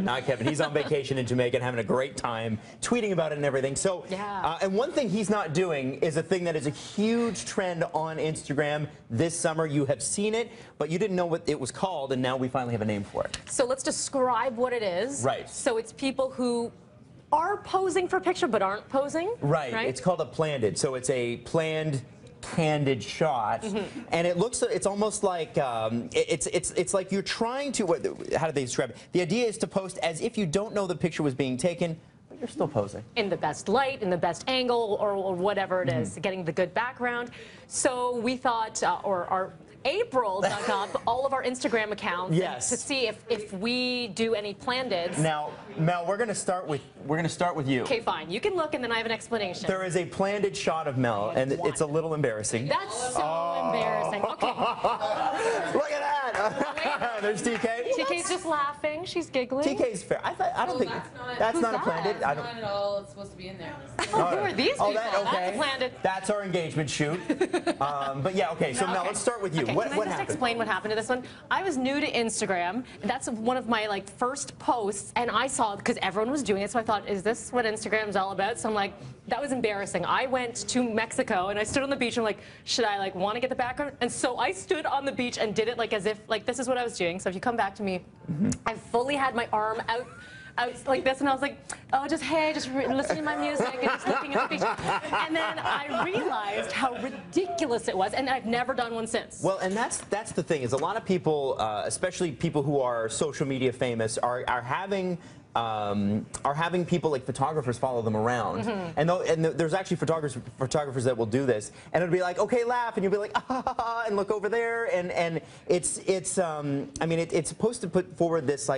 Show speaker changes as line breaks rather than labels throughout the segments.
Not Kevin. He's on vacation in Jamaica and having a great time, tweeting about it and everything. So, and one thing he's not doing is a thing that is a huge trend on Instagram this summer. You have seen it, but you didn't know what it was called, and now we finally have a name for it.
So let's describe what it is.
Right.
So it's people who are posing for a picture but aren't posing.
Right. It's called a planded. So it's a planned candid shot, and it looks, it's almost like it's like you're trying to, how do they describe it? The idea is to post as if you don't know the picture was being taken, but you're still posing
in the best light, in the best angle, or whatever it is, getting the good background. So we thought, April dug up all of our Instagram accounts to see if we do any planneds.
Now, Mel, we're gonna start with you.
Okay, fine. You can look, and then I have an explanation.
There is a planned shot of Mel, and it's a little embarrassing.
That's so embarrassing. Okay.
Look at that. There's TK.
TK's just laughing. She's giggling.
TK's fair. I don't think that's not a planned.
That's not at all. It's supposed to be in there.
Oh, who are these people?
That's
planned.
That's our engagement shoot. But yeah, okay. So Mel, let's start with you.
Okay,
What
can I just
happened?
explain what happened to this one? I was new to Instagram. That's one of my first posts, and I saw, because everyone was doing it, so I thought, is this what Instagram's all about? So I'm like, that was embarrassing. I went to Mexico, and I stood on the beach, and I'm like, should I want to get the background? And so I stood on the beach and did it as if this is what I was doing. So if you come back to me, I fully had my arm out like this, and I was like, oh, just listening to my music and just looking at the beach. And then I realized how ridiculous it was, and I've never done one since.
Well, and that's the thing, is a lot of people, especially people who are social media famous, are having people like photographers follow them around, and there's actually photographers that will do this, and it'll be like, okay, laugh, and you'll be like, ah, and look over there, and it's I mean, it's supposed to put forward this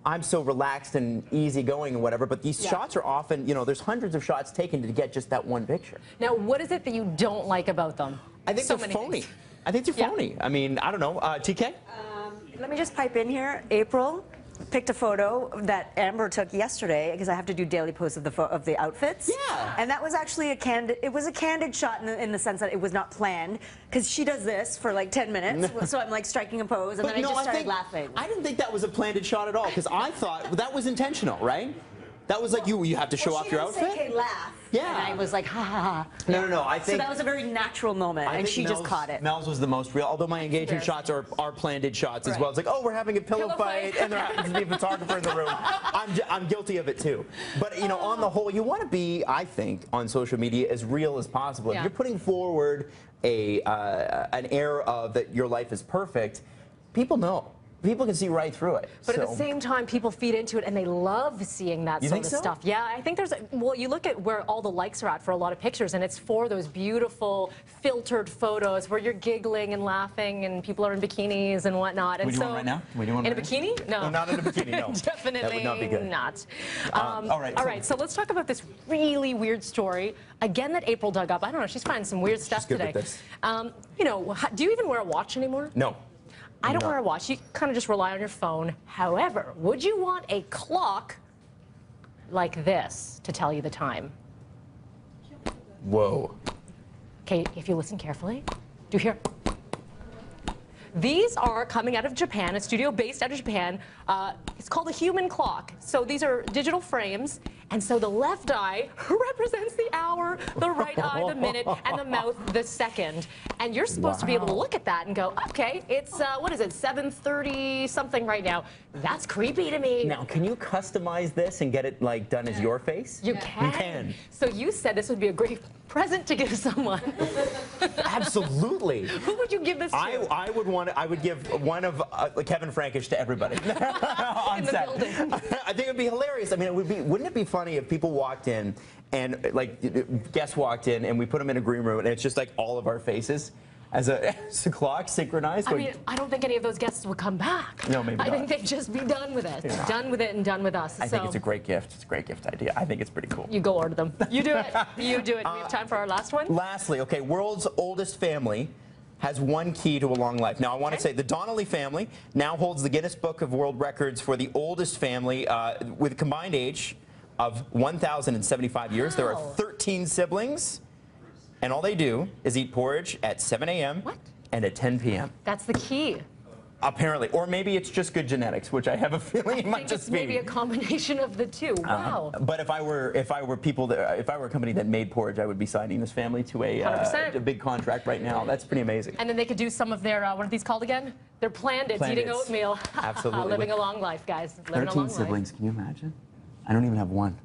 I'm so relaxed and easygoing and whatever, but these shots are often, there's hundreds of shots taken to get just that one picture.
Now, what is it that you don't like about them?
I think they're phony. I think they're phony. I mean, I don't know. TK?
Let me just pipe in here. April picked a photo that Amber took yesterday, because I have to do daily posts of the outfits.
Yeah.
And that was actually it was a candid shot in the sense that it was not planned, because she does this for 10 minutes. So I'm striking a pose, and then I just started laughing.
I didn't think that was a planned shot at all, because I thought that was intentional, right? That was you have to show off your outfit?
She didn't say, hey, laugh.
Yeah.
And I was like, ha, ha, ha.
No, I think...
So that was a very natural moment, and she just caught it.
Mel's was the most real, although my engagement shots are planned shots as well. It's like, oh, we're having a pillow fight, and there happens to be a photographer in the room. I'm guilty of it, too. But, on the whole, you want to be, I think, on social media as real as possible. If you're putting forward an air of that your life is perfect, people know. People can see right through it.
But at the same time, people feed into it, and they love seeing that sort of stuff. Yeah, I think there's, well, you look at where all the likes are at for a lot of pictures, and it's for those beautiful filtered photos where you're giggling and laughing, and people are in bikinis and whatnot. And
we do one right now? We do one
in a bikini? No.
Not in a bikini, no.
Definitely
that would not be good.
Not.
All right,
so let's talk about this really weird story, again, that April dug up. I don't know, she's finding some weird stuff today.
With this.
Do you even wear a watch anymore?
No.
I don't wear a watch. You kind of just rely on your phone. However, would you want a clock like this to tell you the time?
Whoa.
Okay, if you listen carefully, do you hear? These are coming out of Japan, a studio based out of Japan. It's called a human clock. So these are digital frames, and so the left eye represents the hour, the right eye the minute, and the mouth the second. And you're supposed to be able to look at that and go, okay, it's, what is it, 7:30 something right now. That's creepy to me.
Now, can you customize this and get it done as your face?
You can.
You can.
So you said this would be a great present to give someone.
Absolutely.
Who would you give this to?
I would give one of Kevin Frankish to everybody on set.
Building.
I think it would be hilarious. I mean, wouldn't it be funny if people walked in and guests walked in and we put them in a green room and it's just all of our faces as a clock synchronized?
I mean, I don't think any of those guests would come back.
No, maybe not.
I think they'd just be done with it. Yeah. Done with it and done with us.
I think it's a great gift. It's a great gift idea. I think it's pretty cool.
You go order them. You do it. You do it. We have time for our last one?
Lastly, okay, world's oldest family has one key to a long life. Now, I want to say the Donnelly family now holds the Guinness Book of World Records for the oldest family with a combined age of 1,075 years. There are 13 siblings, and all they do is eat porridge at 7 a.m. and at 10 p.m.
That's the key.
Apparently, or maybe it's just good genetics, which I have a feeling it
I
might
think
just
it's maybe a combination of the two. Wow.
But if I were a company that made porridge, I would be signing this family to a
100%.
big contract right now. That's pretty amazing.
And then they could do some of their, what are these called again? They're Plandits, eating
Plandits.
oatmeal.
Absolutely.
Living a long life, guys. Living a long life.
Can you imagine? I don't even have one.